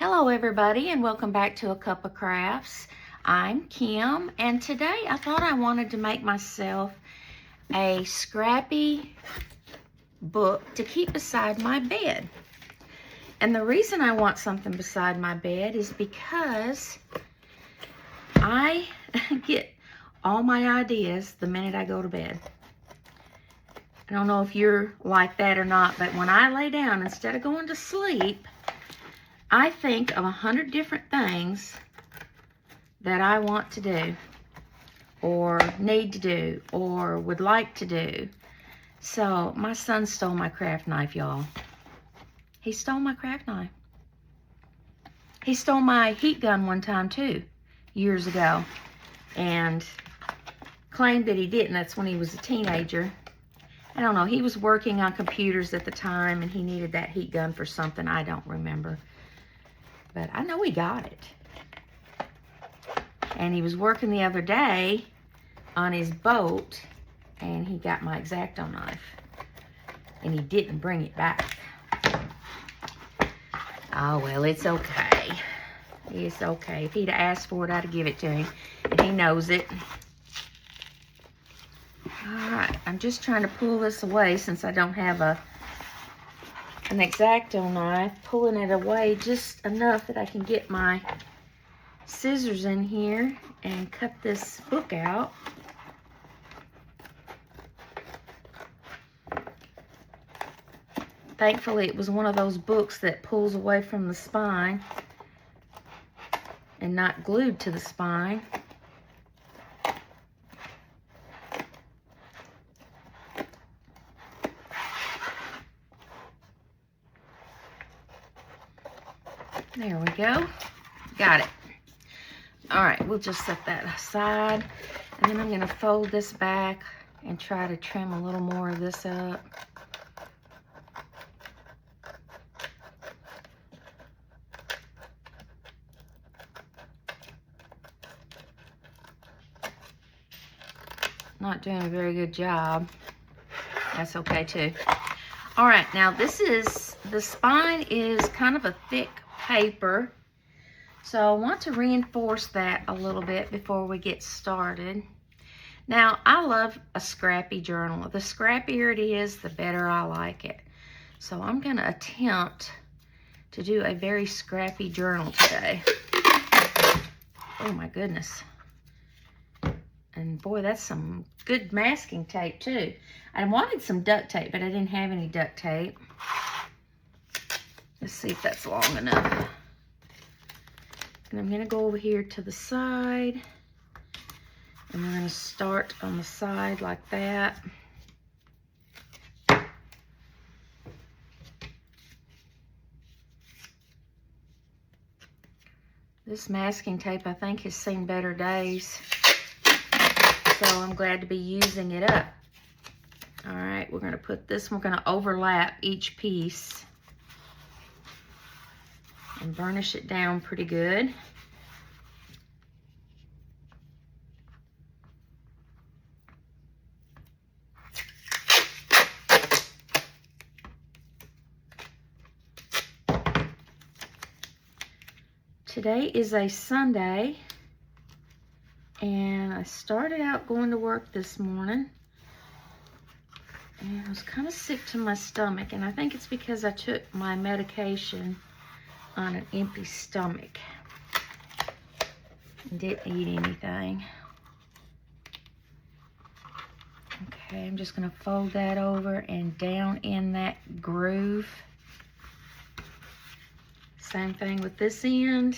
Hello everybody and welcome back to A Cup of Crafts. I'm Kim and today I thought I wanted to make myself a scrappy book to keep beside my bed. And the reason I want something beside my bed is because I get all my ideas the minute I go to bed. I don't know if you're like that or not, but when I lay down, instead of going to sleep, I think of 100 different things that I want to do, or need to do, or would like to do. So, my son stole my craft knife, y'all. He stole my craft knife. He stole my heat gun one time, too, years ago, and claimed that he didn't. That's when he was a teenager. I don't know. He was working on computers at the time, and he needed that heat gun for something. I don't remember. But I know he got it. And he was working the other day on his boat, and he got my X-Acto knife. And he didn't bring it back. Oh, well, it's okay. It's okay. If he'd asked for it, I'd have given it to him. And he knows it. Alright, I'm just trying to pull this away since I don't have an X-Acto knife, pulling it away just enough that I can get my scissors in here and cut this book out. Thankfully, it was one of those books that pulls away from the spine and not glued to the spine. There we go. Got it. All right, we'll just set that aside. And then I'm going to fold this back and try to trim a little more of this up. Not doing a very good job. That's okay too. All right, now the spine is kind of a thick paper, so I want to reinforce that a little bit before we get started. Now, I love a scrappy journal. The scrappier it is, the better I like it. So I'm going to attempt to do a very scrappy journal today. Oh my goodness. And boy, that's some good masking tape too. I wanted some duct tape, but I didn't have any duct tape. Let's see if that's long enough. And I'm going to go over here to the side. And we're going to start on the side like that. This masking tape, I think, has seen better days. So I'm glad to be using it up. All right, we're going to put this, we're going to overlap each piece and burnish it down pretty good. Today is a Sunday, and I started out going to work this morning, and I was kind of sick to my stomach, and I think it's because I took my medication on an empty stomach and didn't eat anything. Okay, I'm just going to fold that over and down in that groove. Same thing with this end.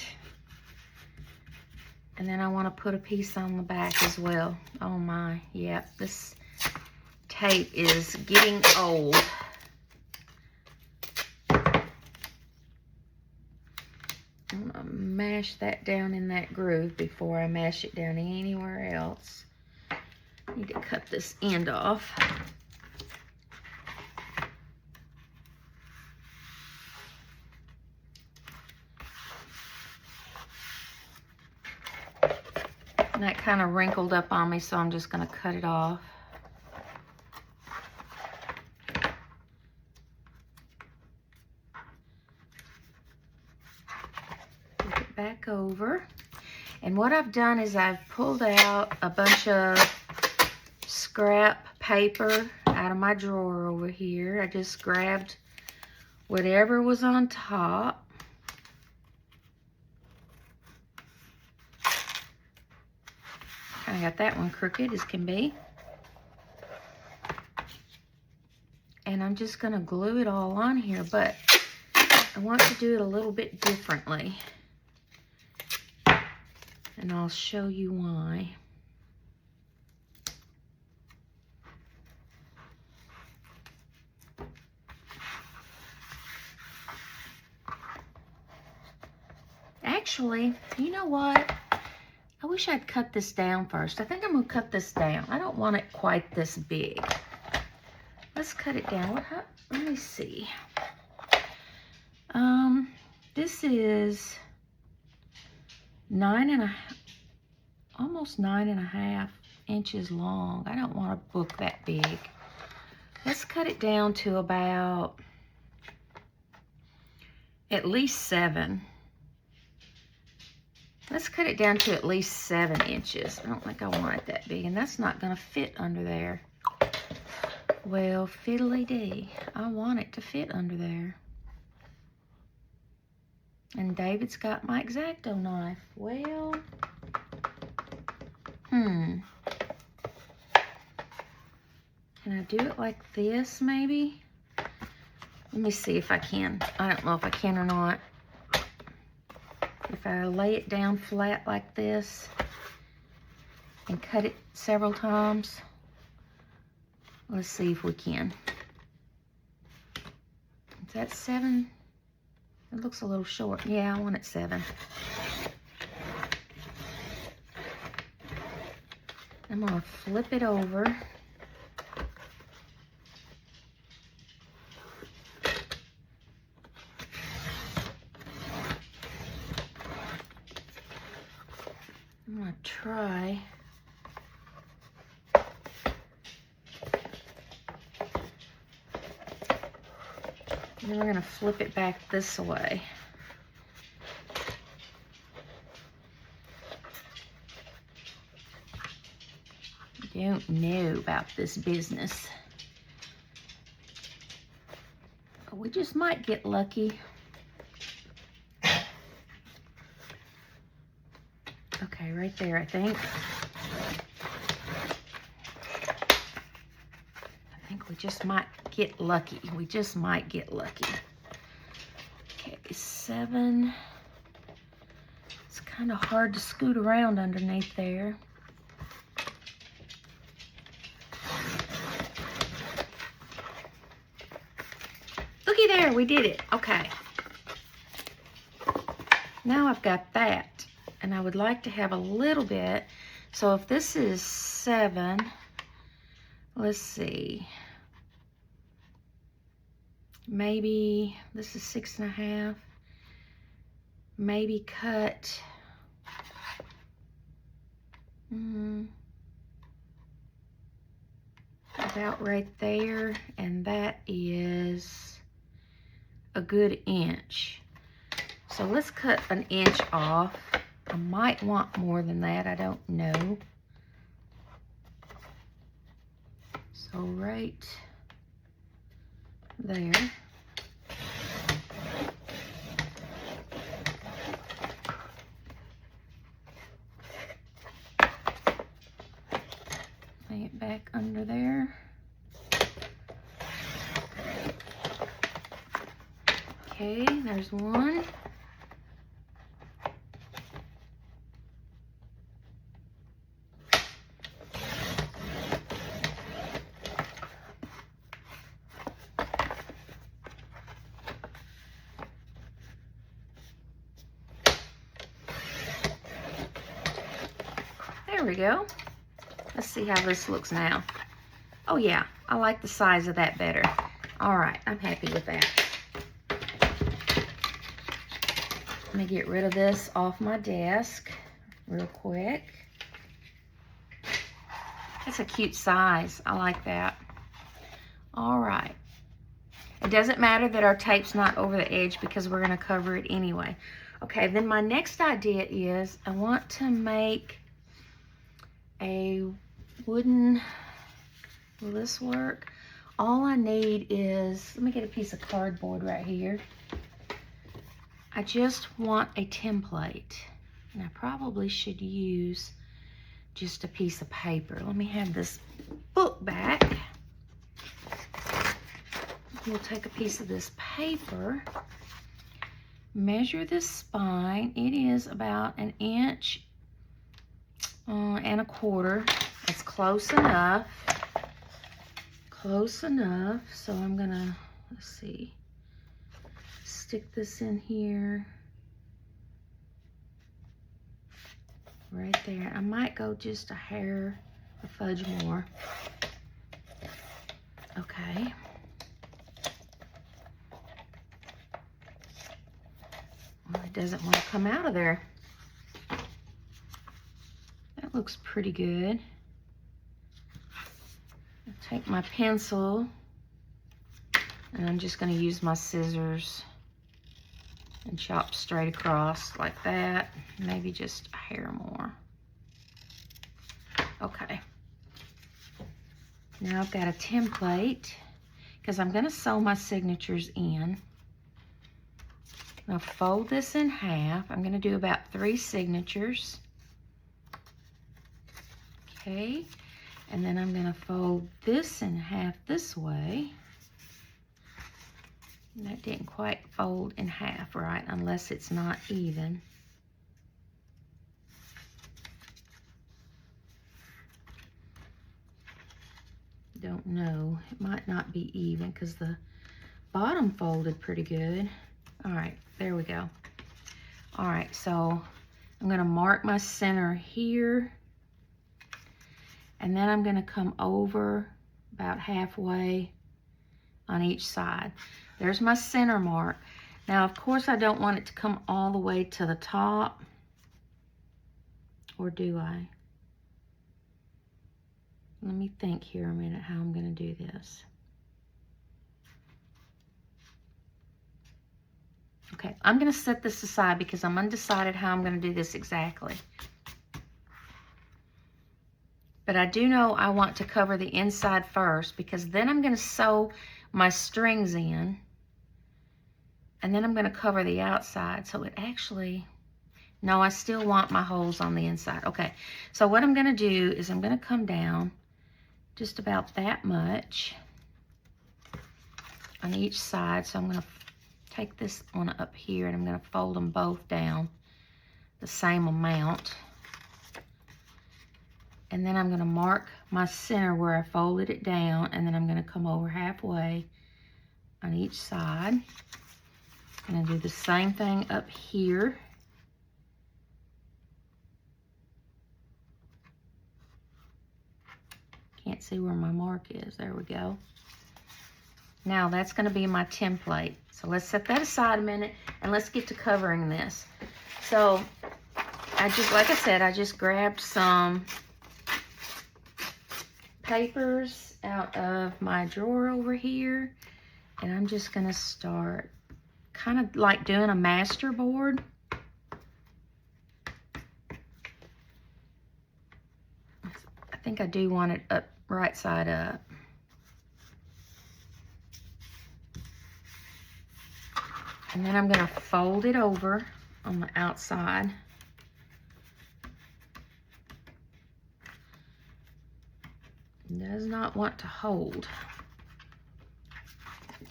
And then I want to put a piece on the back as well. Oh my, yep, this tape is getting old. I'm going to mash that down in that groove before I mash it down anywhere else. Need to cut this end off. And that kind of wrinkled up on me, so I'm just going to cut it off. back over. And what I've done is I've pulled out a bunch of scrap paper out of my drawer over here. I just grabbed whatever was on top. Kind of got that one crooked as can be. And I'm just going to glue it all on here, but I want to do it a little bit differently. And I'll show you why. Actually, you know what? I wish I'd cut this down first. I think I'm going to cut this down. I don't want it quite this big. Let's cut it down. Let me see. This is almost 9.5 inches long. I don't want a book that big. Let's cut it down to about at least 7. Let's cut it down to at least 7 inches. I don't think I want it that big, and that's not going to fit under there. Well, fiddly-dee. I want it to fit under there. And David's got my X-Acto knife. Well, can I do it like this, maybe? Let me see if I can. I don't know if I can or not. If I lay it down flat like this and cut it several times, let's see if we can. Is that 7? It looks a little short. Yeah, I want it 7. I'm going to flip it over. I'm going to try. Then we're going to flip it back this way. Don't know about this business. We just might get lucky. Okay, right there, I think. I think we just might get lucky. We just might get lucky. Okay, 7. It's kind of hard to scoot around underneath there. Looky there, we did it. Okay. Now I've got that. And I would like to have a little bit. So if this is 7, let's see. Maybe this is 6.5. Maybe cut about right there, and that is a good inch. So let's cut an inch off. I might want more than that, I don't know. So right there. Lay it back under there. Okay, there's one. There we go. Let's see how this looks now. Oh yeah, I like the size of that better. All right, I'm happy with that. Let me get rid of this off my desk real quick. That's a cute size. I like that. All right. It doesn't matter that our tape's not over the edge because we're going to cover it anyway. Okay, then my next idea is I want to make a wooden, will this work? All I need is, let me get a piece of cardboard right here. I just want a template, and I probably should use just a piece of paper. Let me have this book back. We'll take a piece of this paper, measure this spine. It is about 1 inch and a quarter. It's close enough. Close enough. So I'm gonna, let's see, stick this in here. Right there. I might go just a hair, a fudge more. Okay. Well, it doesn't want to come out of there. That looks pretty good. I'll take my pencil and I'm just going to use my scissors and chop straight across like that. Maybe just a hair more. Okay. Now I've got a template because I'm going to sew my signatures in. Now fold this in half. I'm going to do about 3 signatures. Okay. And then I'm going to fold this in half this way. And that didn't quite fold in half, right? Unless it's not even. Don't know. It might not be even because the bottom folded pretty good. All right, there we go. All right, so I'm going to mark my center here. And then I'm going to come over about halfway on each side. There's my center mark. Now, of course, I don't want it to come all the way to the top. Or do I? Let me think here a minute how I'm going to do this. Okay, I'm going to set this aside because I'm undecided how I'm going to do this exactly. But I do know I want to cover the inside first because then I'm going to sew my strings in. And then I'm going to cover the outside. So it actually, no, I still want my holes on the inside. Okay, so what I'm going to do is I'm going to come down just about that much on each side. So I'm going to take this one up here and I'm going to fold them both down the same amount. And then I'm going to mark my center where I folded it down, and then I'm going to come over halfway on each side. I'm going to do the same thing up here. Can't see where my mark is. There we go. Now that's going to be my template. So let's set that aside a minute and let's get to covering this. So like I said, I just grabbed some papers out of my drawer over here, and I'm just going to start kind of like doing a master board. I think I do want it up, right side up. And then I'm going to fold it over on the outside. It does not want to hold.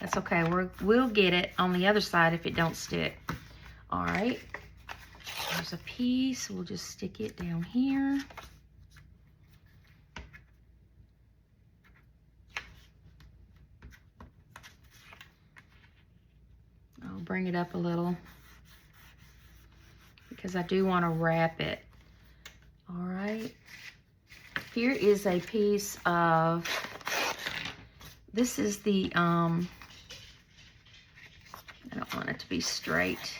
That's okay. We'll get it on the other side if it don't stick. All right. There's a piece. We'll just stick it down here. I'll bring it up a little because I do want to wrap it. All right. Here is a piece of, this is the, I don't want it to be straight.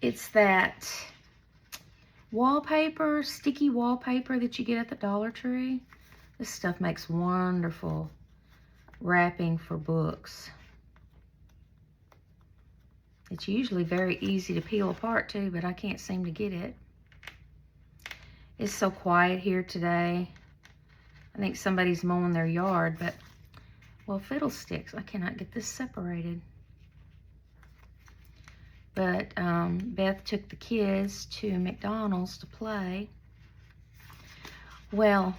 It's that wallpaper, sticky wallpaper that you get at the Dollar Tree. This stuff makes wonderful wrapping for books. It's usually very easy to peel apart too, but I can't seem to get it. It's so quiet here today. I think somebody's mowing their yard, but, well, fiddlesticks, I cannot get this separated. But Beth took the kids to McDonald's to play. Well,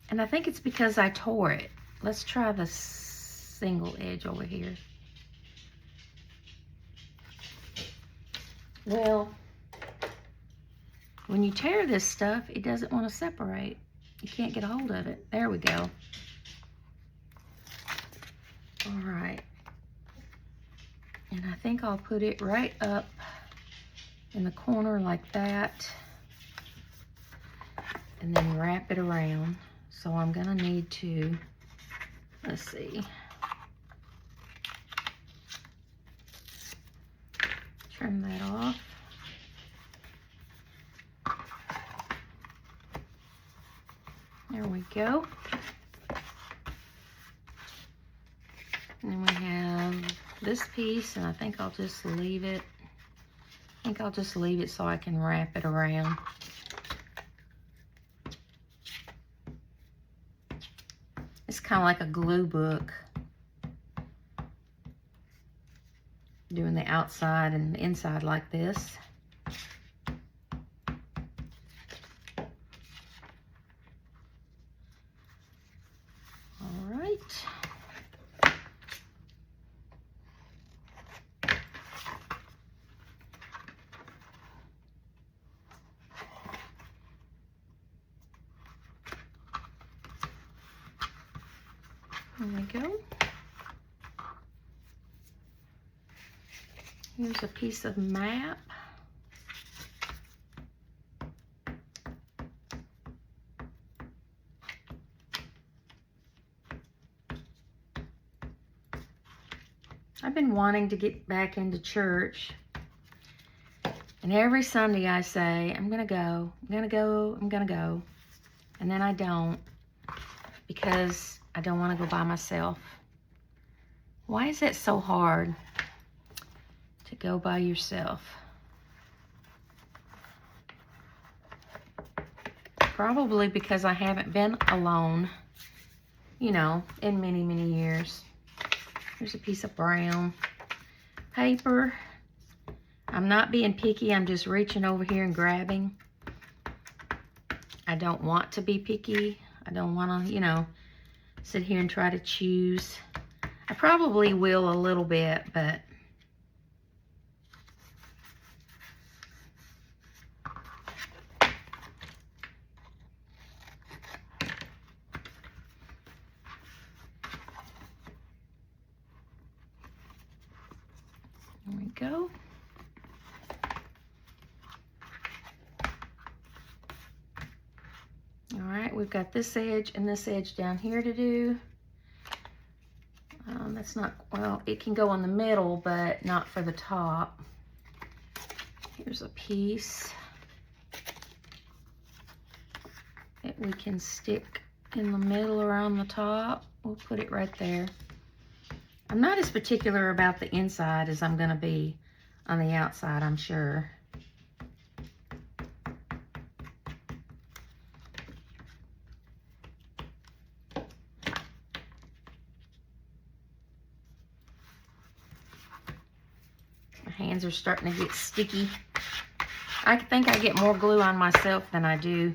and I think it's because I tore it. Let's try the single edge over here. Well, when you tear this stuff, it doesn't want to separate. You can't get a hold of it. There we go. All right. And I think I'll put it right up in the corner like that. And then wrap it around. So I'm gonna need to, let's see. Trim that off. There we go. And then we have this piece, and I think I'll just leave it. I think I'll just leave it so I can wrap it around. It's kind of like a glue book. Doing the outside and the inside like this. All right. There we go. Here's a piece of map. I've been wanting to get back into church. And every Sunday I say, I'm gonna go, I'm gonna go, I'm gonna go. And then I don't, because I don't want to go by myself. Why is that so hard to go by yourself? Probably because I haven't been alone, you know, in many, many years. Here's a piece of brown paper. I'm not being picky. I'm just reaching over here and grabbing. I don't want to be picky. I don't want to, you know, sit here and try to choose. I probably will a little bit, but there we go. All right, we've got this edge and this edge down here to do. That's not, well, it can go on the middle, but not for the top. Here's a piece that we can stick in the middle around the top. We'll put it right there. I'm not as particular about the inside as I'm gonna be on the outside, I'm sure. Hands are starting to get sticky. I think I get more glue on myself than I do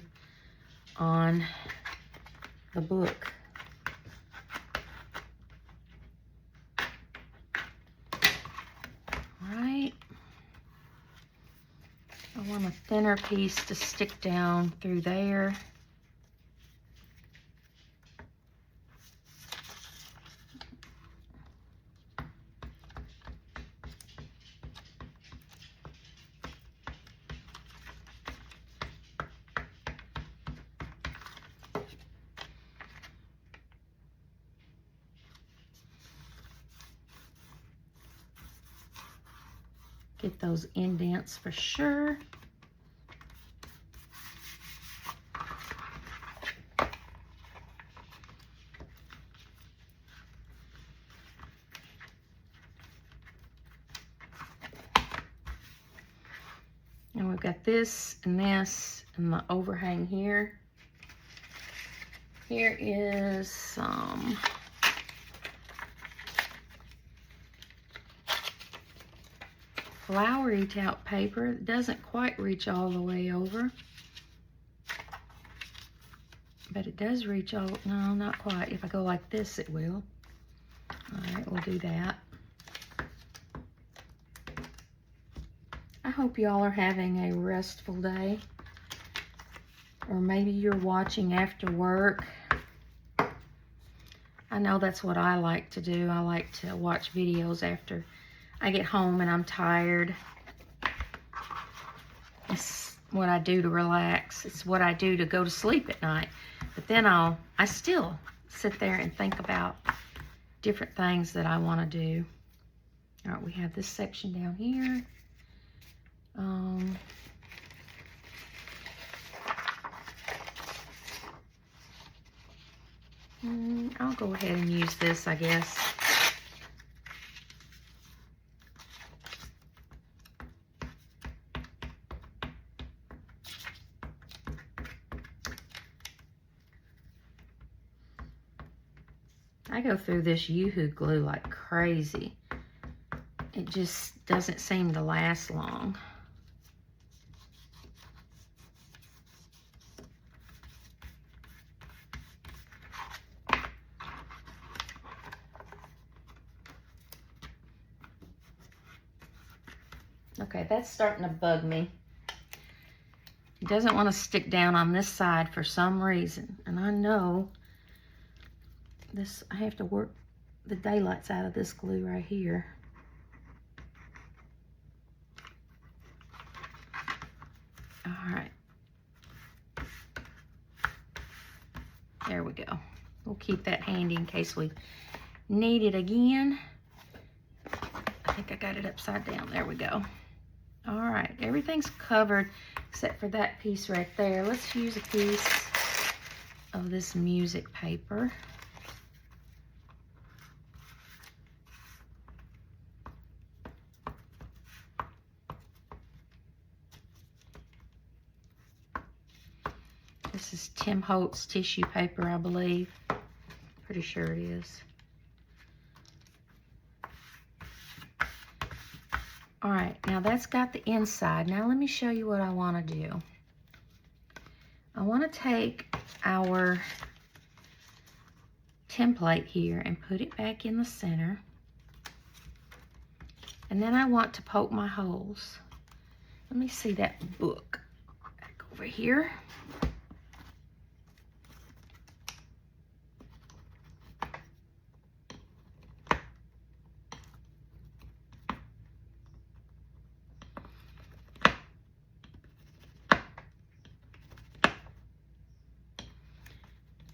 on the book. All right. I want a thinner piece to stick down through there. Get those indents for sure. And we've got this and the overhang here. Here is some flowery tout paper. It doesn't quite reach all the way over, but it does reach all, no, not quite. If I go like this, it will. All right, we'll do that. I hope y'all are having a restful day, or maybe you're watching after work. I know that's what I like to do. I like to watch videos after I get home and I'm tired. It's what I do to relax. It's what I do to go to sleep at night. But then I still sit there and think about different things that I want to do. All right, we have this section down here. I'll go ahead and use this, I guess. I go through this Yoo-hoo glue like crazy. It just doesn't seem to last long. Okay, that's starting to bug me. It doesn't want to stick down on this side for some reason. And I know this, I have to work the daylights out of this glue right here. All right. There we go. We'll keep that handy in case we need it again. I think I got it upside down. There we go. All right, everything's covered except for that piece right there. Let's use a piece of this music paper. This is Tim Holtz tissue paper, I believe. Pretty sure it is. All right, now that's got the inside. Now let me show you what I want to do. I want to take our template here and put it back in the center. And then I want to poke my holes. Let me see that book back over here.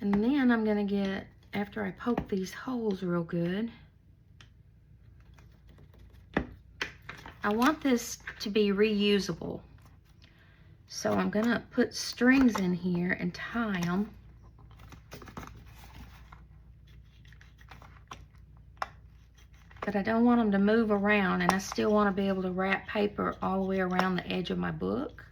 And then I'm gonna get, after I poke these holes real good, I want this to be reusable. So I'm gonna put strings in here and tie them. But I don't want them to move around, and I still want to be able to wrap paper all the way around the edge of my book.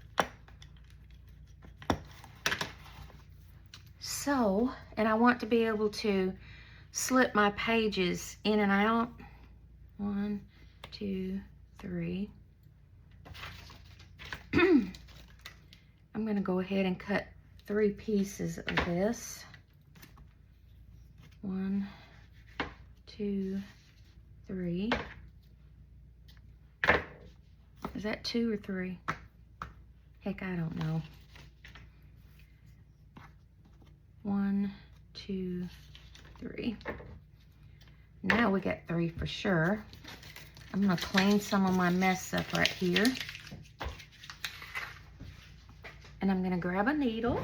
So, and I want to be able to slip my pages in and out. 1, 2, 3. I'm going to go ahead and cut 3 pieces of this. 1, 2, 3. Is that 2 or 3? Heck, I don't know. 1, 2, 3. Now we got 3 for sure. I'm gonna clean some of my mess up right here. And I'm gonna grab a needle.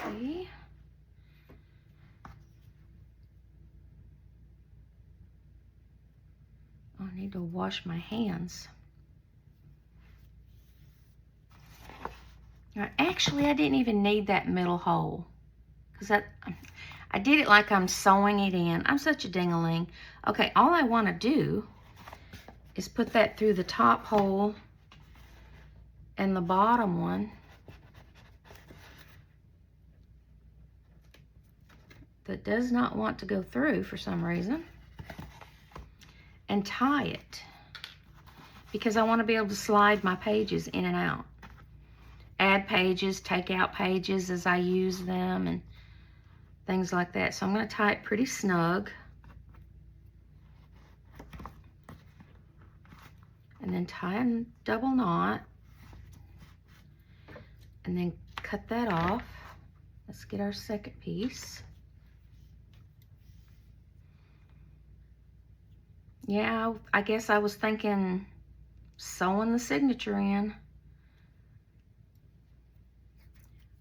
Okay. I need to wash my hands. Actually, I didn't even need that middle hole, because I did it like I'm sewing it in. I'm such a ding-a-ling. Okay, all I want to do is put that through the top hole and the bottom one that does not want to go through for some reason, and tie it, because I want to be able to slide my pages in and out. Add pages, take out pages as I use them, and things like that. So I'm going to tie it pretty snug. And then tie a double knot. And then cut that off. Let's get our second piece. Yeah, I guess I was thinking sewing the signature in.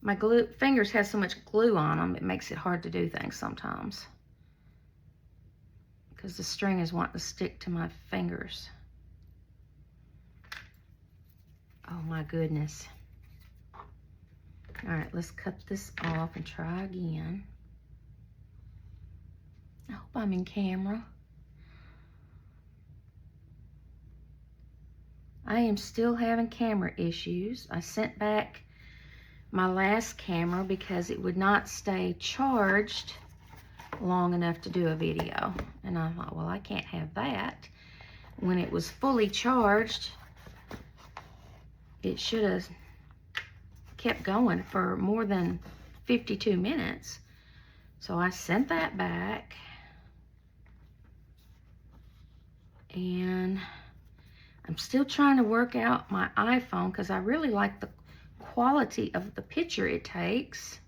My fingers have so much glue on them, it makes it hard to do things sometimes, because the string is wanting to stick to my fingers. Oh my goodness. All right, let's cut this off and try again. I hope I'm in camera. I am still having camera issues. I sent back my last camera because it would not stay charged long enough to do a video. And I thought, well, I can't have that. When it was fully charged, it should have kept going for more than 52 minutes. So I sent that back. And I'm still trying to work out my iPhone, because I really like the quality of the picture it takes.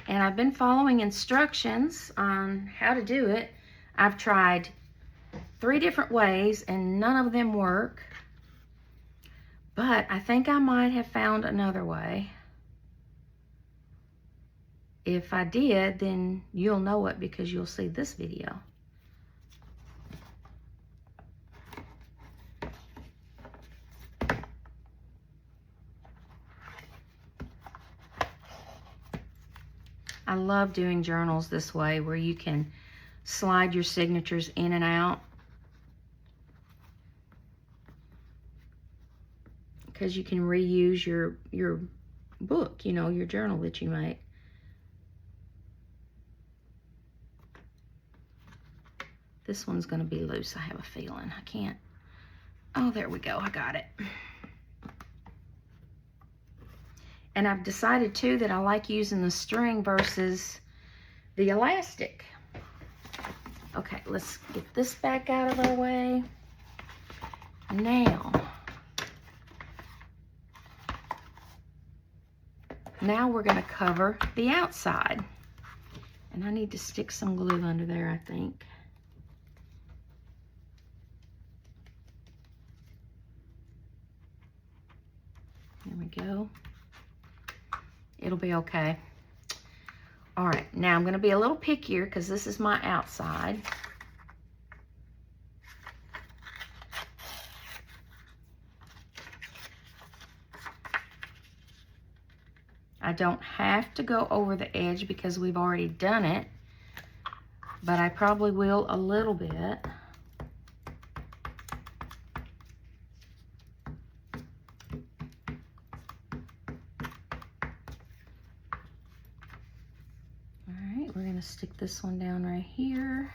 And I've been following instructions on how to do it. I've tried 3 different ways and none of them work. But I think I might have found another way. If I did, then you'll know it because you'll see this video. I love doing journals this way, where you can slide your signatures in and out, because you can reuse your book, you know, your journal that you make. This one's going to be loose, I have a feeling. I can't. Oh, there we go. I got it. And I've decided too that I like using the string versus the elastic. Okay, let's get this back out of our way. Now we're going to cover the outside. And I need to stick some glue under there, I think. There we go. It'll be okay. All right, now I'm going to be a little pickier because this is my outside. I don't have to go over the edge because we've already done it, but I probably will a little bit. We're going to stick this one down right here.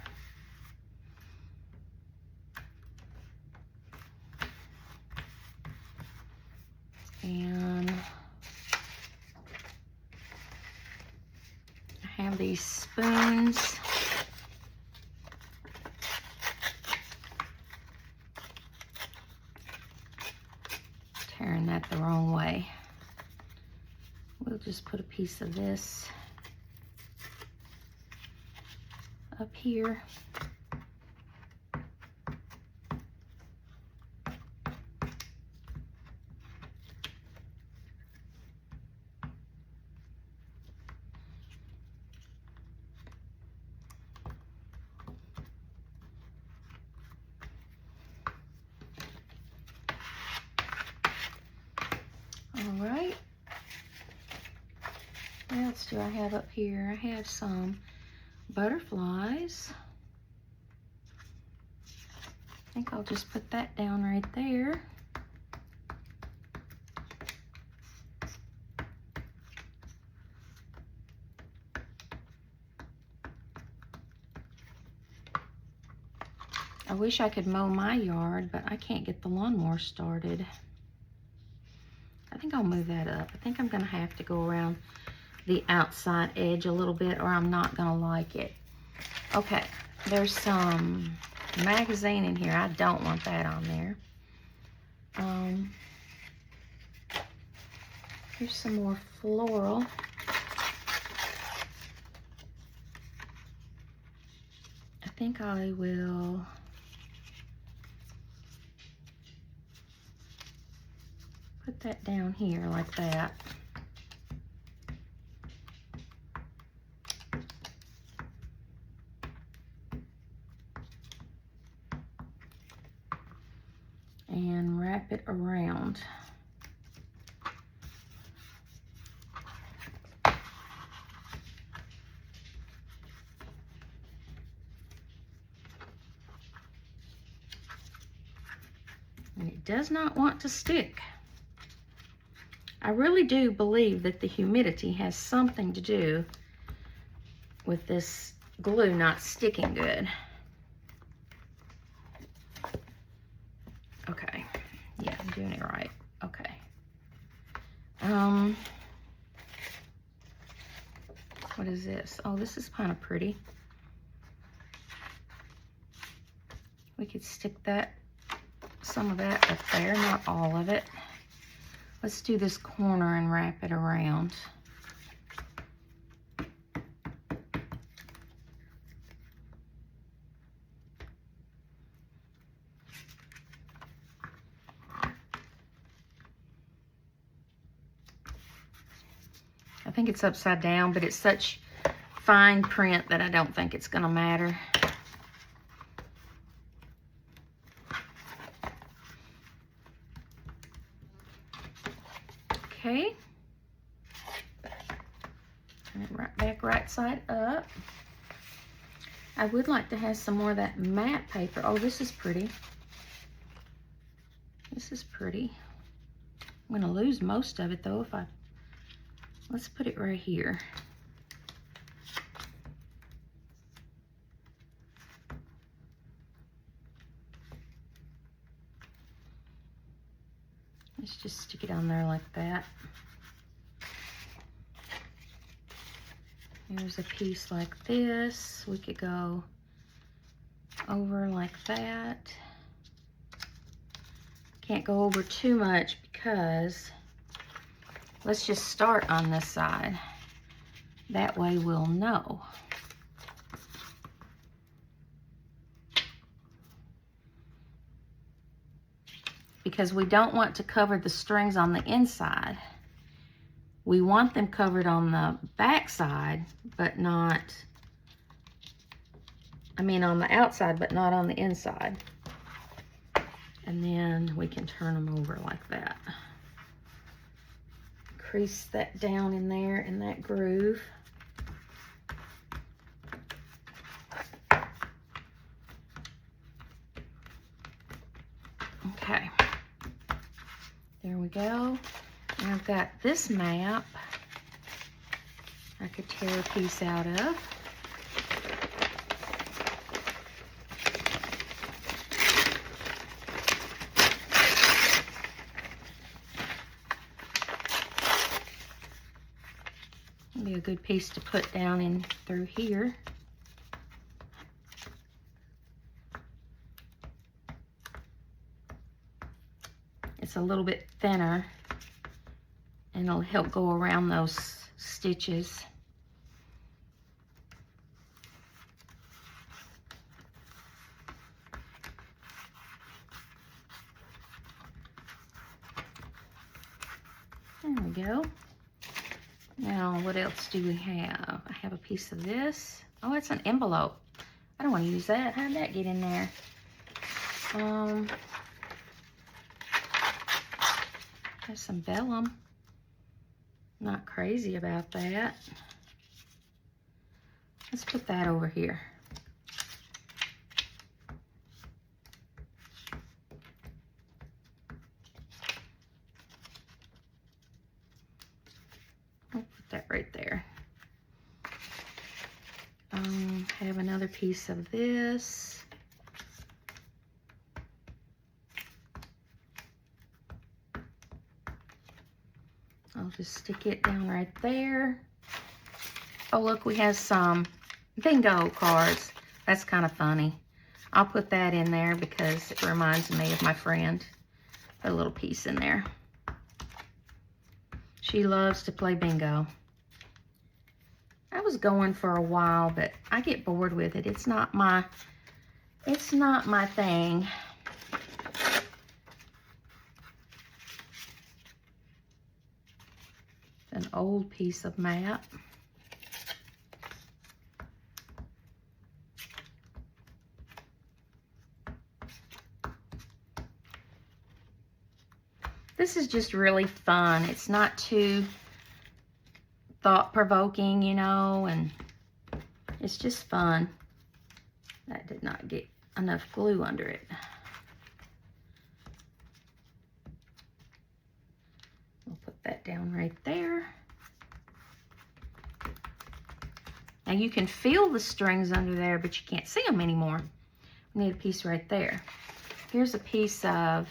And I have these spoons. Tearing that the wrong way. We'll just put a piece of this up here. All right, What else do I have up here? I have some butterflies. I think I'll just put that down right there. I wish I could mow my yard, but I can't get the lawnmower started. I think I'll move that up. I think I'm gonna have to go around the outside edge a little bit, or I'm not gonna like it. Okay, there's some magazine in here. I don't want that on there. Here's some more floral. I think I will put that down here like that. And wrap it around. And it does not want to stick. I really do believe that the humidity has something to do with this glue not sticking good. Okay, yeah, I'm doing it right. Okay. What is this? Oh, this is kind of pretty. We could stick that, some of that up there, not all of it. Let's do this corner and wrap it around. I think it's upside down, but it's such fine print that I don't think it's gonna matter. Okay. Turn it right back, right side up. I would like to have some more of that matte paper. Oh, this is pretty. This is pretty. I'm gonna lose most of it though if I, let's put it right here. Let's just stick it on there like that. Here's a piece like this. We could go over like that. Can't go over too much because let's just start on this side. That way we'll know. Because we don't want to cover the strings on the inside. We want them covered on the back side, but not, I mean on the outside, but not on the inside. And then we can turn them over like that. Crease that down in there in that groove. Okay, there we go. And I've got this map I could tear a piece out of. It'd be a good piece to put down in through here. It's a little bit thinner and it'll help go around those stitches. There we go. Now, what else do we have? I have a piece of this. Oh, it's an envelope. I don't want to use that. How'd that get in there? There's some vellum. Not crazy about that. Let's put that over here. I'll put that right there. Have another piece of this. I'll just stick it down right there. Oh, look, we have some bingo cards. That's kind of funny. I'll put that in there because it reminds me of my friend. Put a little piece in there. She loves to play bingo. I was going for a while, but I get bored with it. It's not my thing. An old piece of map. This is just really fun. It's not too thought-provoking, you know, and it's just fun. That did not get enough glue under it. We'll put that down right there. Now you can feel the strings under there, but you can't see them anymore. We need a piece right there. Here's a piece of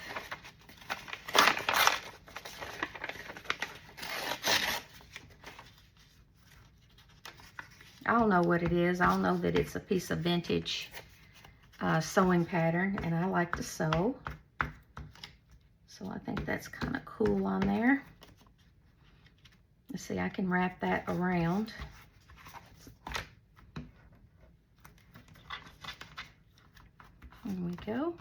I'll know what it is. I'll know that it's a piece of vintage sewing pattern, and I like to sew. So I think that's kind of cool on there. Let's see, I can wrap that around. There we go.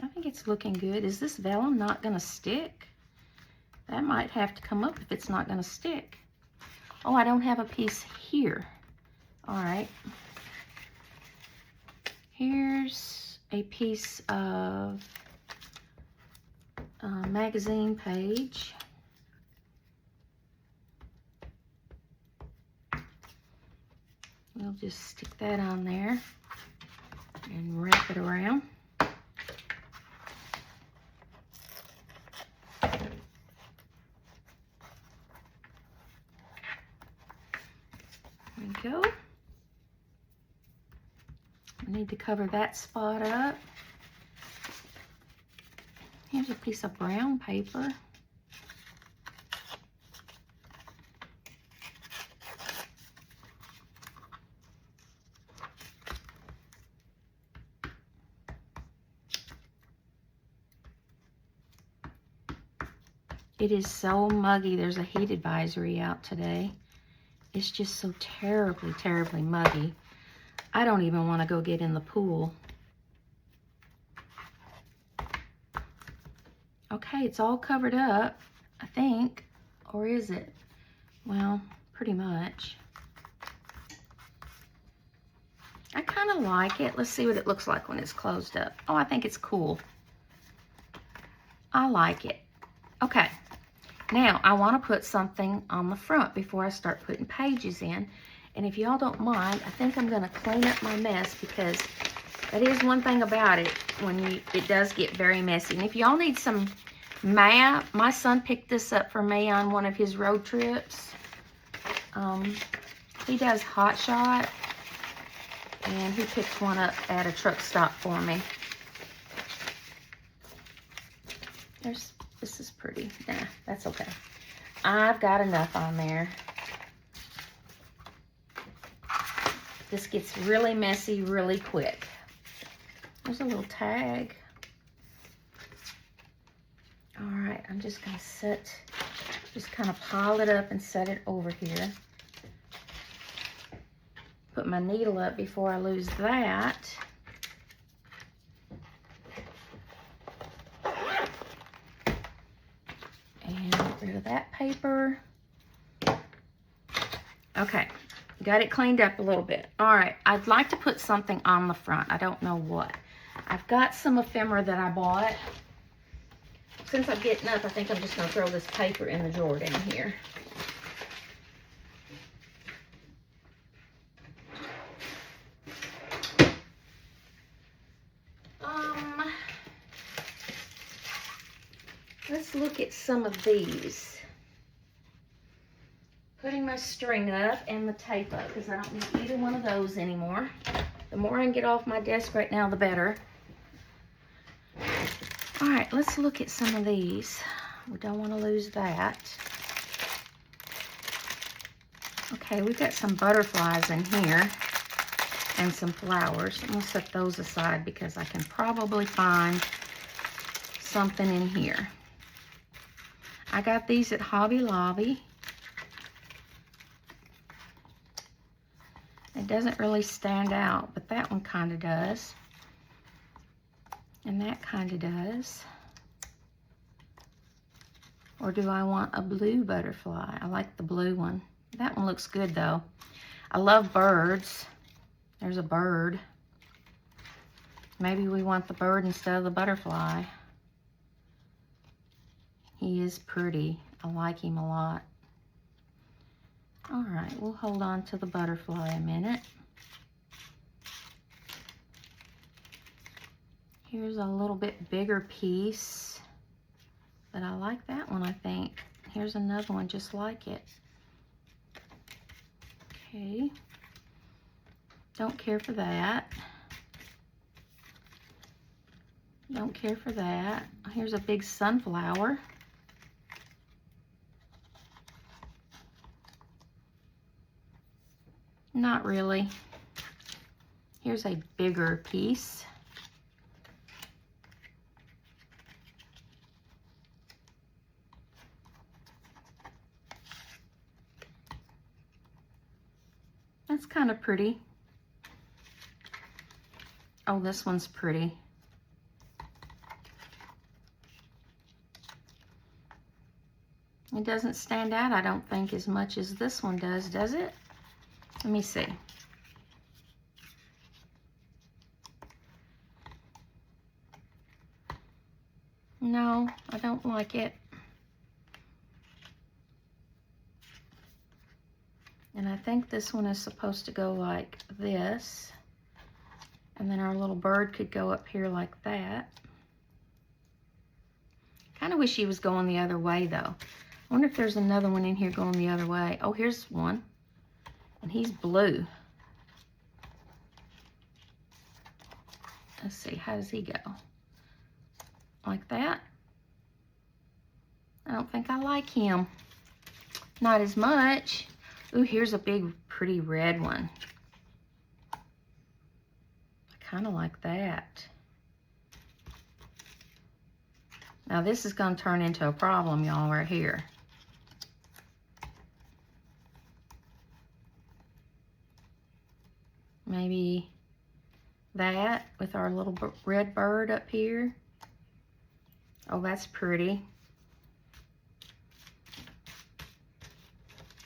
I think it's looking good. Is this vellum not going to stick? That might have to come up if it's not going to stick. Oh, I don't have a piece here. All right. Here's a piece of magazine page. We'll just stick that on there and wrap it around. There we go. I need to cover that spot up. Here's a piece of brown paper. It is so muggy. There's a heat advisory out today. It's just so terribly, terribly muggy. I don't even want to go get in the pool. Okay, it's all covered up, I think. Or is it? Well, pretty much. I kind of like it. Let's see what it looks like when it's closed up. Oh, I think it's cool. I like it. Okay. Now, I want to put something on the front before I start putting pages in. And if y'all don't mind, I think I'm going to clean up my mess because that is one thing about it when it does get very messy. And if y'all need some map, my son picked this up for me on one of his road trips. He does Hot Shot, and he picked one up at a truck stop for me. This is pretty. Nah, that's okay. I've got enough on there. This gets really messy really quick. There's a little tag. All right, I'm just gonna just kind of pile it up and set it over here. Put my needle up before I lose that. And get rid of that paper. Okay, got it cleaned up a little bit. All right, I'd like to put something on the front. I don't know what. I've got some ephemera that I bought. Since I'm getting up, I think I'm just going to throw this paper in the drawer down here. Let's look at some of these. Putting my string up and the tape up because I don't need either one of those anymore. The more I can get off my desk right now, the better. All right, let's look at some of these. We don't want to lose that. Okay, we've got some butterflies in here and some flowers. I'm going to set those aside because I can probably find something in here. I got these at Hobby Lobby. It doesn't really stand out, but that one kind of does. And that kind of does. Or do I want a blue butterfly? I like the blue one. That one looks good though. I love birds. There's a bird. Maybe we want the bird instead of the butterfly. He is pretty. I like him a lot. All right, we'll hold on to the butterfly a minute. Here's a little bit bigger piece, but I like that one, I think. Here's another one just like it. Okay. Don't care for that. Don't care for that. Here's a big sunflower. Not really. Here's a bigger piece. That's kind of pretty. Oh, this one's pretty. It doesn't stand out, I don't think, as much as this one does it? Let me see. No, I don't like it. And I think this one is supposed to go like this. And then our little bird could go up here like that. Kind of wish he was going the other way though. I wonder if there's another one in here going the other way. Oh, here's one. And he's blue. Let's see, how does he go? Like that? I don't think I like him. Not as much. Ooh, here's a big, pretty red one. I kind of like that. Now this is going to turn into a problem, y'all, right here. Maybe that with our little red bird up here. Oh, that's pretty.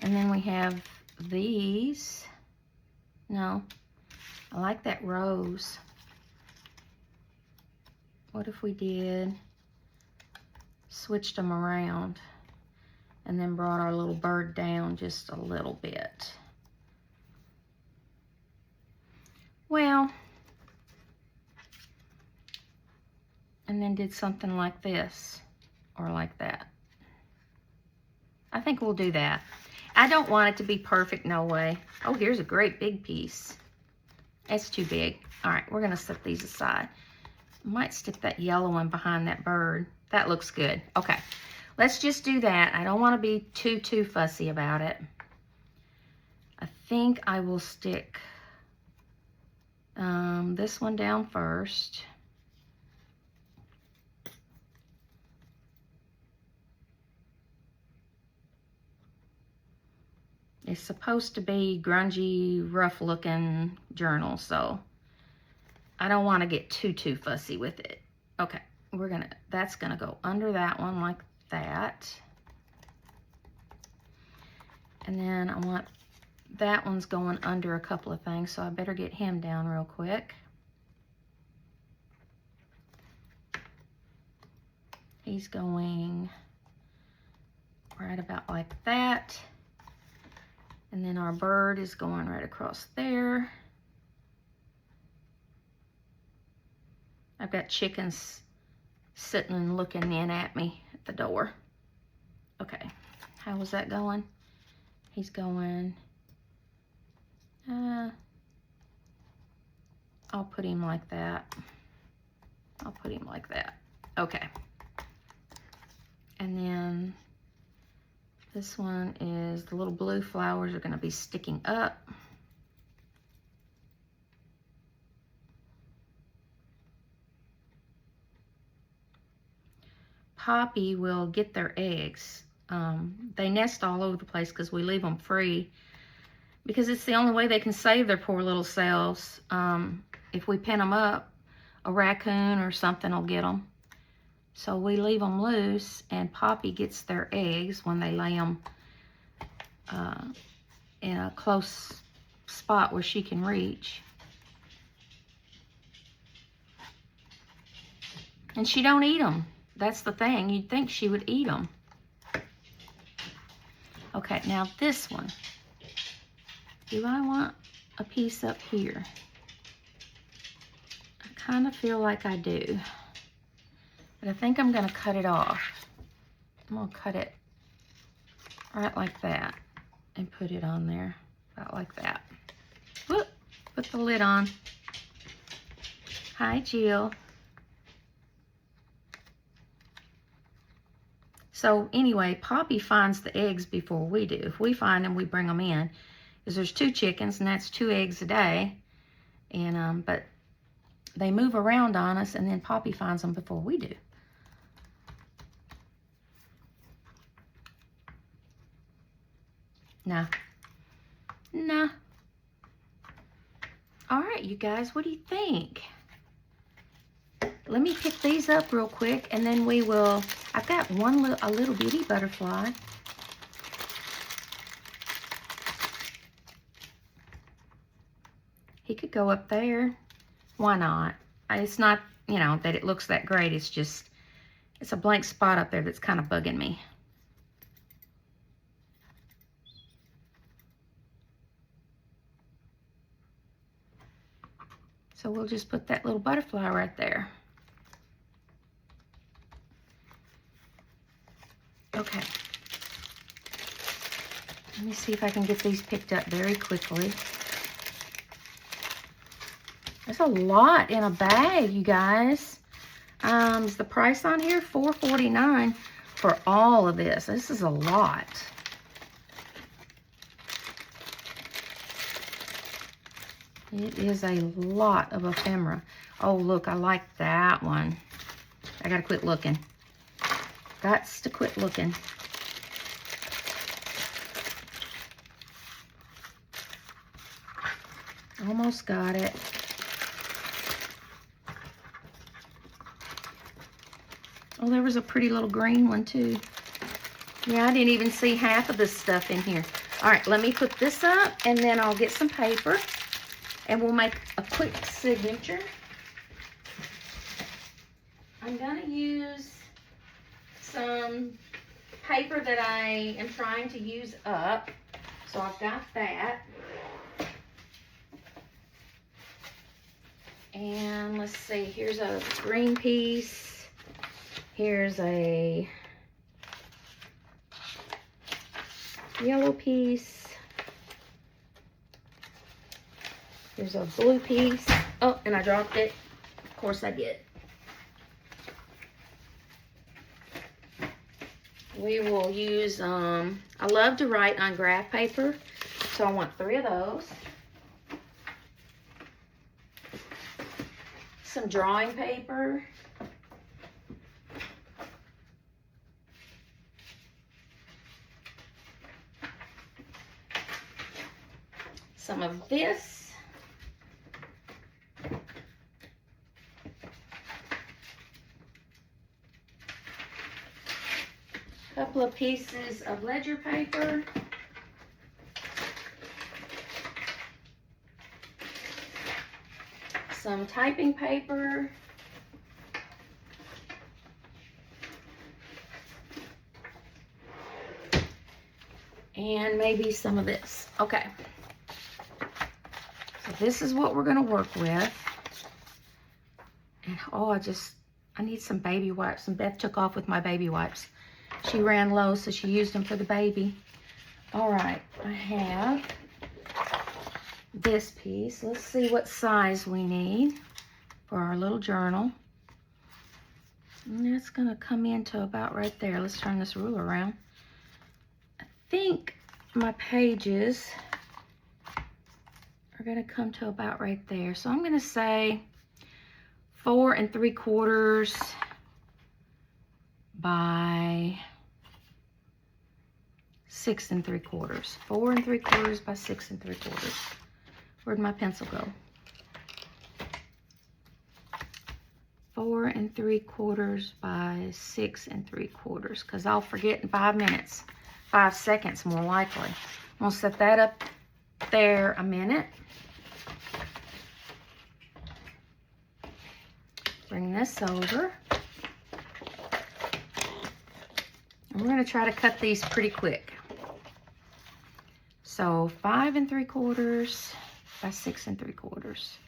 And then we have these. No, I like that rose. What if we did, switched them around and then brought our little bird down just a little bit? Well, and then did something like this or like that. I think we'll do that. I don't want it to be perfect, no way. Oh, here's a great big piece. It's too big. All right, we're gonna set these aside. I might stick that yellow one behind that bird. That looks good. Okay, let's just do that. I don't want to be too fussy about it. I think I will stick this one down first. It's supposed to be grungy, rough looking journal, so I don't want to get too fussy with it. Okay, that's gonna go under that one like that. And then I want that one's going under a couple of things, so I better get him down real quick. He's going right about like that. And then our bird is going right across there. I've got chickens sitting and looking in at me at the door. Okay, how was that going? He's going, I'll put him like that. I'll put him like that. Okay. And then this one is the little blue flowers are going to be sticking up. Poppy will get their eggs. They nest all over the place because we leave them free, because it's the only way they can save their poor little selves. If we pin them up, a raccoon or something will get them. So we leave them loose, and Poppy gets their eggs when they lay them in a close spot where she can reach. And she don't eat them. That's the thing. You'd think she would eat them. Okay, now this one. Do I want a piece up here? I kind of feel like I do. But I think I'm going to cut it off. I'm going to cut it right like that and put it on there, about like that. Whoop, put the lid on. Hi, Jill. So anyway, Poppy finds the eggs before we do. If we find them, we bring them in. Because there's 2 chickens, and that's 2 eggs a day. And but they move around on us, and then Poppy finds them before we do. Nah. Nah. All right, you guys, what do you think? Let me pick these up real quick, and then we will. I've got a little bitty butterfly. He could go up there. Why not? It's not, you know, that it looks that great. It's just, it's a blank spot up there that's kind of bugging me. So we'll just put that little butterfly right there. Okay. Let me see if I can get these picked up very quickly. There's a lot in a bag, you guys. Is the price on here? $4.49 for all of this. This is a lot. It is a lot of ephemera. Oh, look, I like that one. I gotta quit looking. Gots to quit looking. Almost got it. Oh, there was a pretty little green one too. Yeah, I didn't even see half of this stuff in here. All right, let me put this up, and then I'll get some paper, and we'll make a quick signature. I'm gonna use some paper that I am trying to use up. So I've got that. And let's see, here's a green piece. Here's a yellow piece. Here's a blue piece. Oh, and I dropped it. Of course I did. We will use, I love to write on graph paper, so I want 3 of those. Some drawing paper. Some of this. Couple of pieces of ledger paper. Some typing paper. and maybe some of this. Okay. So this is what we're gonna work with. And oh, I need some baby wipes. And Beth took off with my baby wipes. She ran low, so she used them for the baby. All right, I have this piece. Let's see what size we need for our little journal. And that's gonna come into about right there. Let's turn this ruler around. I think my pages are gonna come to about right there. So I'm gonna say 4 3/4 by 6 3/4. 4 3/4 by 6 3/4. Where'd my pencil go? 4 3/4 by 6 3/4, because I'll forget in 5 minutes, 5 seconds more likely. I'm gonna set that up there a minute. Bring this over. And we're gonna try to cut these pretty quick. So 5 3/4 by 6 3/4.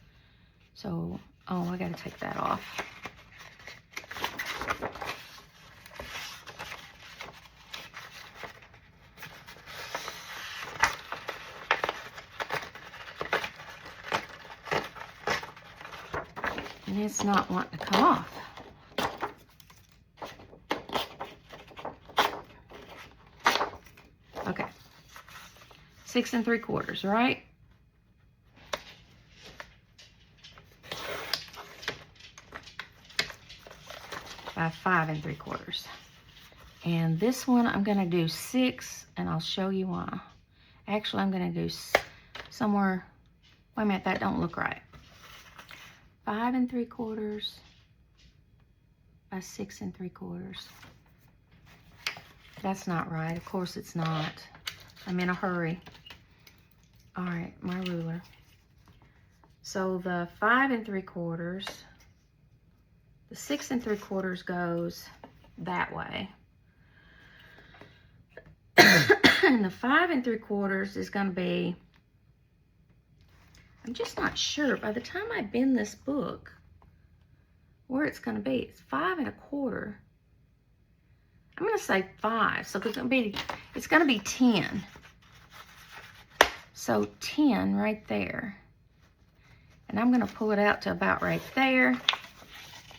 So, oh, I gotta take that off. And it's not wanting to come off. Okay. 6 3/4, right? By 5 3/4. And this one I'm gonna do 6, and I'll show you why. Actually, I'm gonna do somewhere, wait a minute, that don't look right. 5 3/4 by 6 3/4. That's not right. Of course it's not. I'm in a hurry. All right, my ruler. So the 5 3/4, the 6 3/4 goes that way. And the 5 3/4 is going to be, I'm just not sure by the time I bend this book where it's going to be. It's 5 1/4. I'm going to say 5, so it's going to be 10. So 10 right there. And I'm going to pull it out to about right there.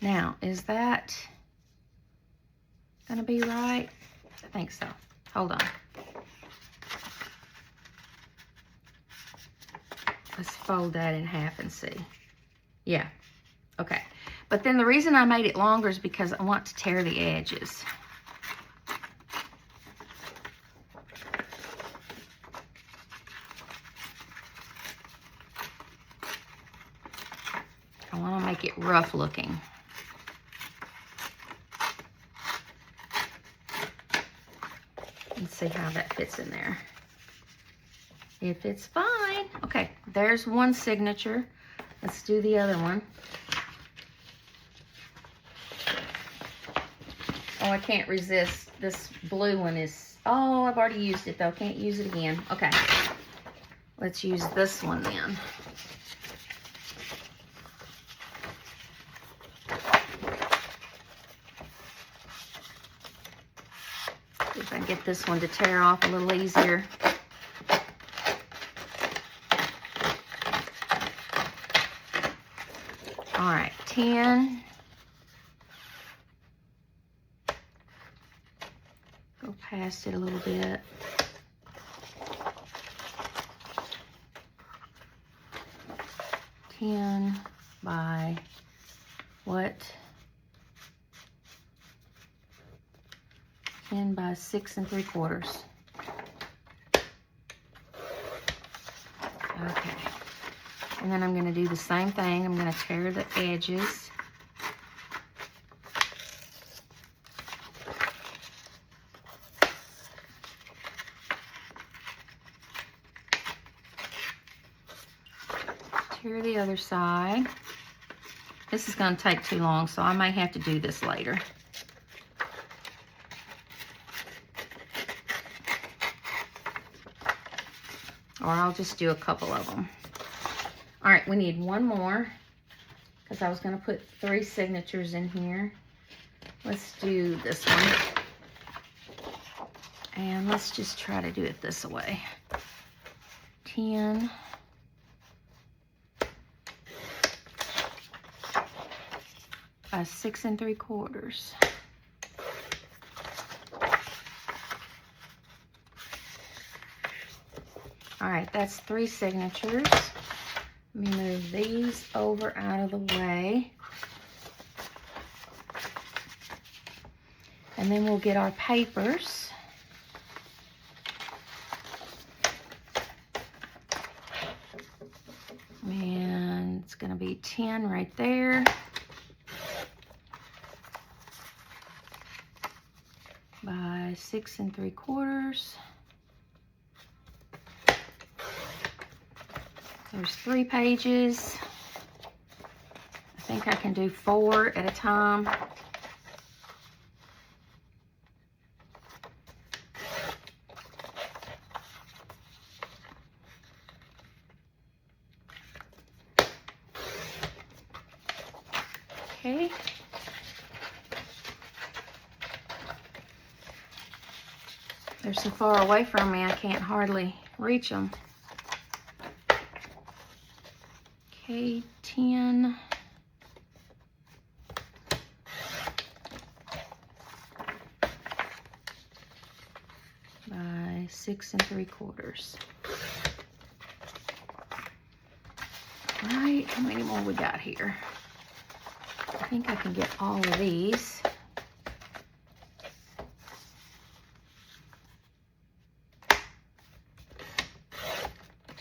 Now, is that going to be right? I think so. Hold on. Let's fold that in half and see. Yeah, okay. But then the reason I made it longer is because I want to tear the edges. I want to make it rough looking. Let's see how that fits in there. If it's fine. Okay, there's one signature. Let's do the other one. Oh, I can't resist. This blue one is, oh, I've already used it though. Can't use it again. Okay, let's use this one then. See if I can get this one to tear off a little easier. All right, 10. Go past it a little bit. $10 by what? 10 by 6 3/4. Okay. And then I'm going to do the same thing. I'm going to tear the edges. Tear the other side. This is going to take too long, so I may have to do this later. or I'll just do a couple of them. All right, we need one more because I was going to put 3 signatures in here. Let's do this one. And let's just try to do it this way. 10. By 6 3/4. All right, that's 3 signatures. Let me move these over out of the way. And then we'll get our papers. And it's going to be 10 right there. By 6 3/4. There's 3 pages. I think I can do 4 at a time. Okay. They're so far away from me, I can't hardly reach them. Okay, 10. By 6 3/4. All right, how many more we got here? I think I can get all of these.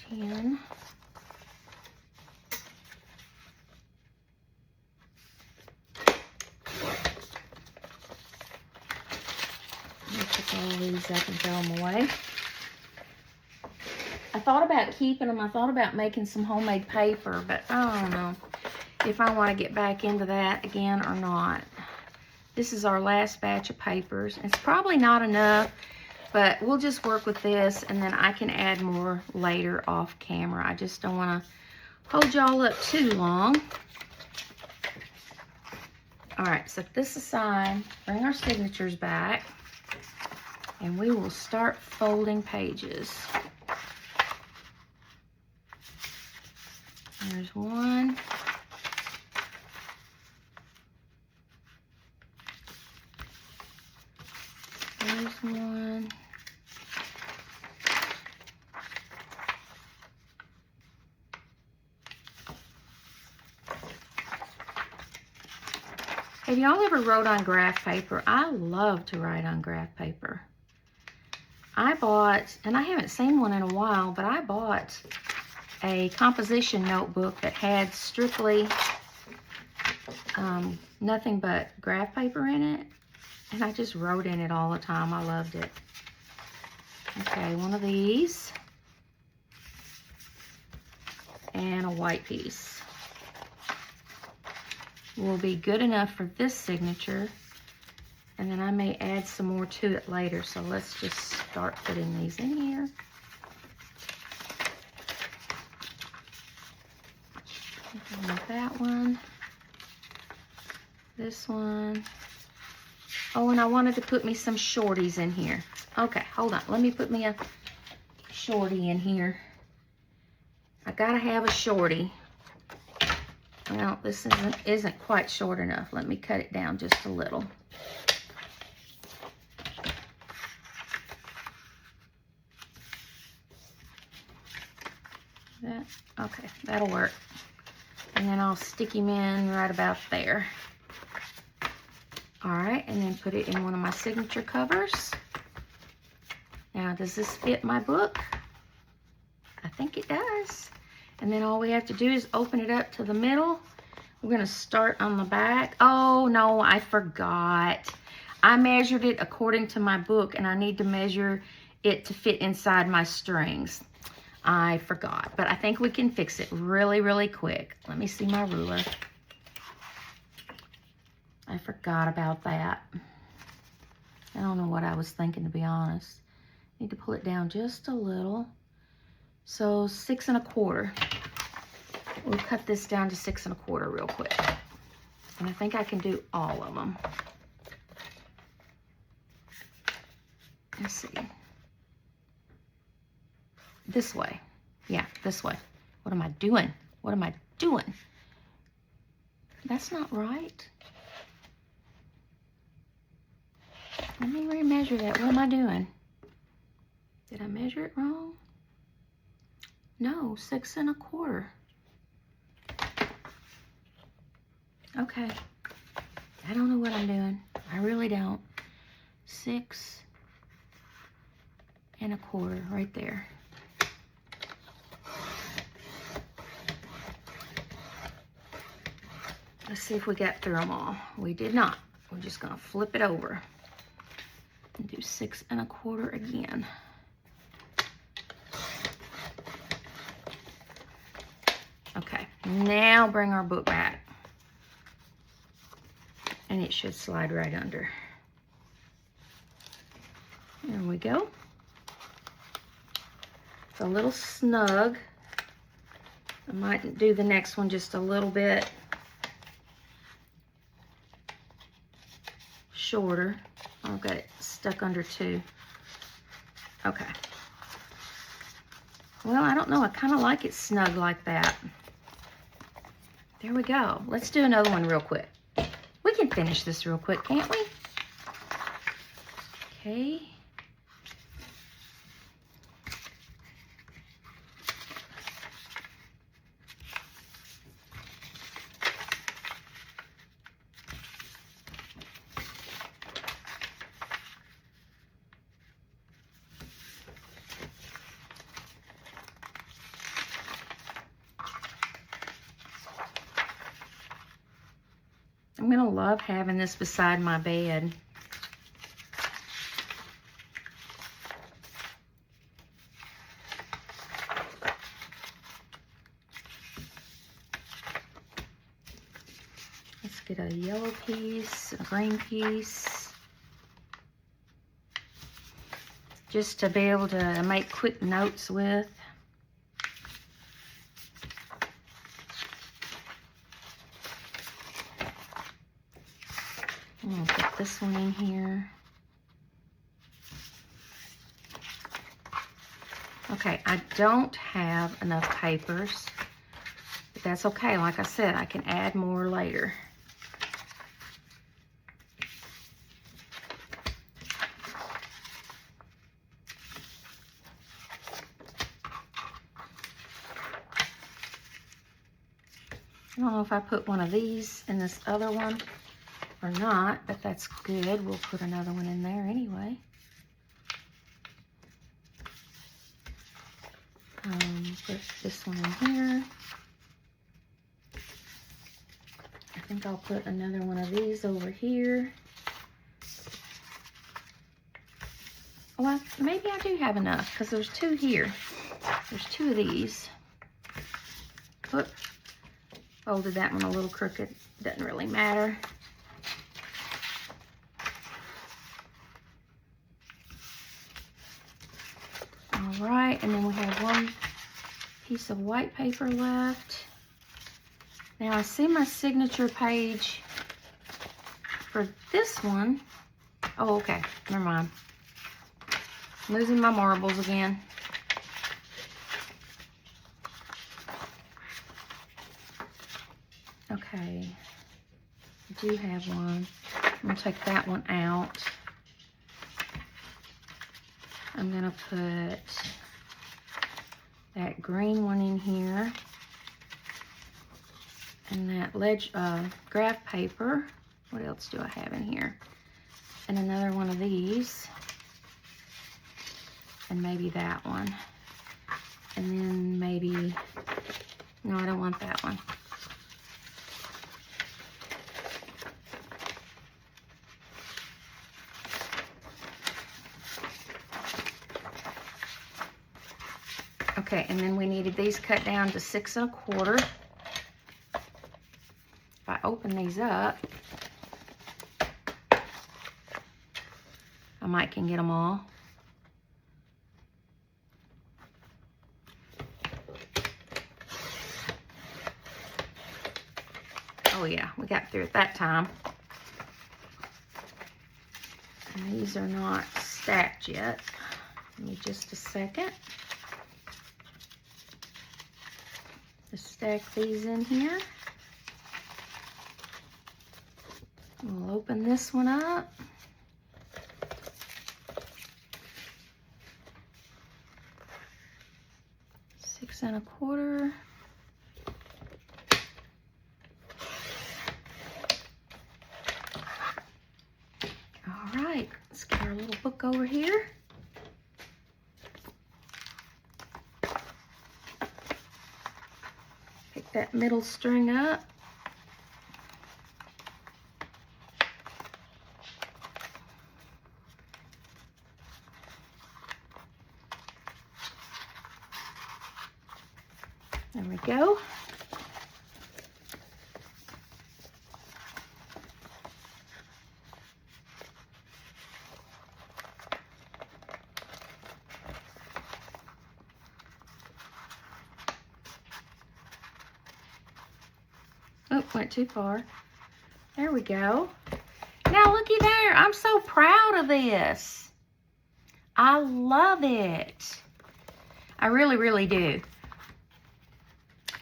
10. Pick all these up and throw them away. I thought about keeping them. I thought about making some homemade paper, but I don't know if I want to get back into that again or not. This is our last batch of papers. It's probably not enough, but we'll just work with this, and then I can add more later off camera. I just don't want to hold y'all up too long. All right, set this aside, bring our signatures back, and we will start folding pages. There's one. There's one. Have y'all ever wrote on graph paper? I love to write on graph paper. I bought, and I haven't seen one in a while, but I bought a composition notebook that had strictly nothing but graph paper in it. And I just wrote in it all the time. I loved it. Okay, one of these. And a white piece will be good enough for this signature. And then I may add some more to it later. So let's just start putting these in here. That one. This one. Oh, and I wanted to put me some shorties in here. Okay, hold on. Let me put me a shorty in here. I gotta have a shorty. Well, this isn't quite short enough. Let me cut it down just a little. Okay, that'll work. And then I'll stick him in right about there. All right, and then put it in one of my signature covers. Now, does this fit my book? I think it does. And then all we have to do is open it up to the middle. We're gonna start on the back. Oh no, I forgot. I measured it according to my book, and I need to measure it to fit inside my strings. I forgot, but I think we can fix it really, really quick. Let me see my ruler. I forgot about that. I don't know what I was thinking, to be honest. Need to pull it down just a little. So 6 1/4. We'll cut this down to 6 1/4 real quick. And I think I can do all of them. Let's see. This way. Yeah, this way. What am I doing? What am I doing? That's not right. Let me remeasure that. What am I doing? Did I measure it wrong? No, 6 1/4. Okay. I don't know what I'm doing. I really don't. 6 1/4 right there. Let's see if we got through them all. We did not. We're just gonna flip it over and do 6 1/4 again. Okay, now bring our book back. And it should slide right under. There we go. It's a little snug. I might do the next one just a little bit shorter. I've got it stuck under 2. Okay. Well, I don't know. I kind of like it snug like that. There we go. Let's do another one real quick. We can finish this real quick, can't we? Okay. I'm gonna love having this beside my bed. Let's get a yellow piece, a green piece, just to be able to make quick notes with. I'm gonna put this one in here. Okay, I don't have enough papers, but that's okay. Like I said, I can add more later. I don't know if I put one of these in this other one or not, but that's good. We'll put another one in there anyway. Put this one in here. I think I'll put another one of these over here. Well, maybe I do have enough because there's 2 here. There's 2 of these. Oop. Folded that one a little crooked. Doesn't really matter. All right, and then we have 1 piece of white paper left. Now I see my signature page for this one. Oh, okay, never mind. Losing my marbles again. Okay, I do have one. I'm gonna take that one out. I'm gonna put that green one in here, and that graph paper. What else do I have in here? And another one of these, and maybe that one, and then maybe, no, I don't want that one. Okay, and then we needed these cut down to 6 1/4. If I open these up, I might can get them all. yeah, we got through it that time. And these are not stacked yet. Give me just a second. Just stack these in here. We'll open this one up. $6 1/4. All right, let's get our little book over here. Pick that middle string up. There we go. Oh, went too far. There we go. Now looky there. I'm so proud of this. I love it. I really, really do.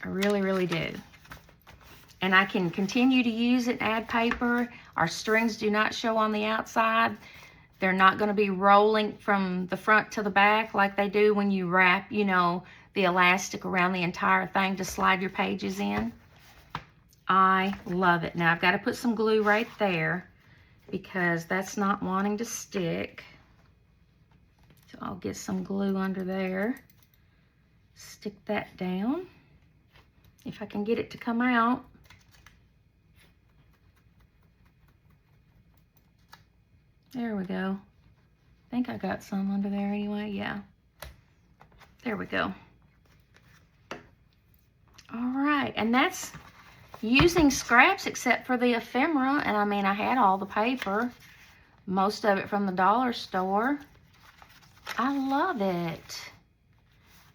I really, really do. And I can continue to use it and add paper. Our strings do not show on the outside. They're not going to be rolling from the front to the back like they do when you wrap, you know, the elastic around the entire thing to slide your pages in. I love it. Now I've got to put some glue right there because that's not wanting to stick. So I'll get some glue under there. Stick that down. If I can get it to come out. There we go. I think I got some under there anyway. Yeah. There we go. All right. And that's using scraps except for the ephemera. And I mean, I had all the paper. Most of it from the dollar store. I love it.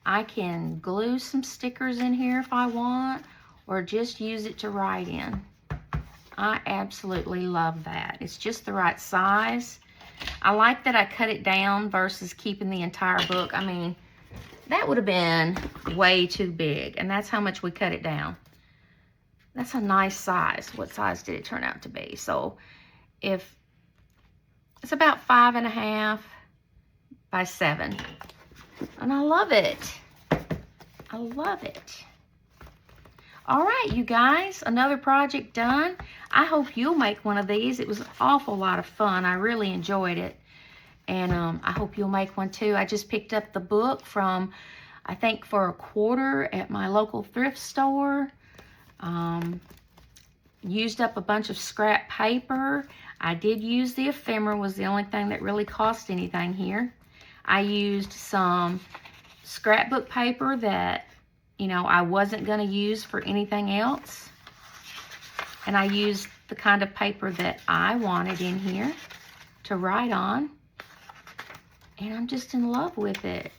I can glue some stickers in here if I want, or just use it to write in. I absolutely love that. It's just the right size. I like that I cut it down versus keeping the entire book. I mean, that would have been way too big, and that's how much we cut it down. That's a nice size. What size did it turn out to be? So if it's about 5.5 by 7. And I love it. I love it. All right, you guys, another project done. I hope you'll make one of these. It was an awful lot of fun. I really enjoyed it. And I hope you'll make one too. I just picked up the book from, I think, for $1 at my local thrift store. Used up a bunch of scrap paper. I did use the ephemera, was the only thing that really cost anything here. I used some scrapbook paper that, you know, I wasn't going to use for anything else. And I used the kind of paper that I wanted in here to write on. And I'm just in love with it.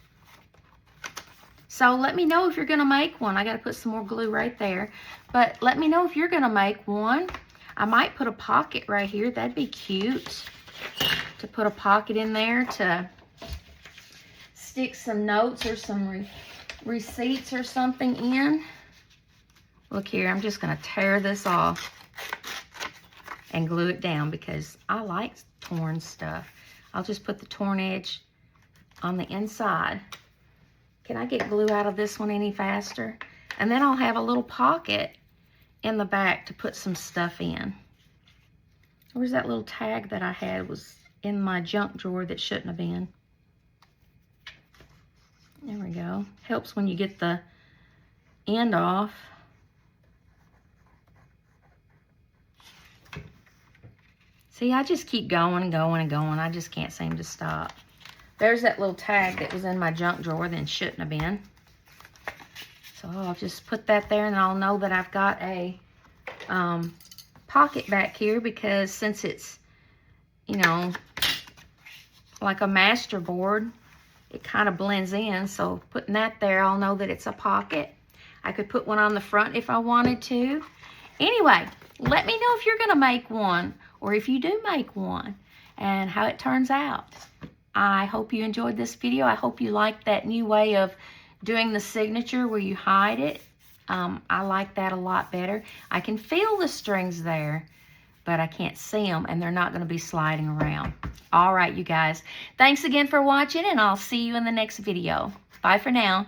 So let me know if you're going to make one. I got to put some more glue right there. But let me know if you're going to make one. I might put a pocket right here. That'd be cute. To put a pocket in there to stick some notes or some receipts or something in. Look here, I'm just going to tear this off and glue it down because I like torn stuff. I'll just put the torn edge on the inside. Can I get glue out of this one any faster? And then I'll have a little pocket in the back to put some stuff in. Where's that little tag that I had? Was in my junk drawer that shouldn't have been. There we go. Helps when you get the end off. See, I just keep going and going and going. I just can't seem to stop. There's that little tag that was in my junk drawer that shouldn't have been. So I'll just put that there and I'll know that I've got a pocket back here because since it's, you know, like a master board, it kind of blends in. So putting that there, I'll know that it's a pocket. I could put one on the front if I wanted to. Anyway, Let me know if you're going to make one, or if you do make one, and how it turns out. I hope you enjoyed this video. I hope you like that new way of doing the signature where you hide it. I like that a lot better. I can feel the strings there, but I can't see them, and they're not going to be sliding around. All right, you guys. Thanks again for watching, and I'll see you in the next video. Bye for now.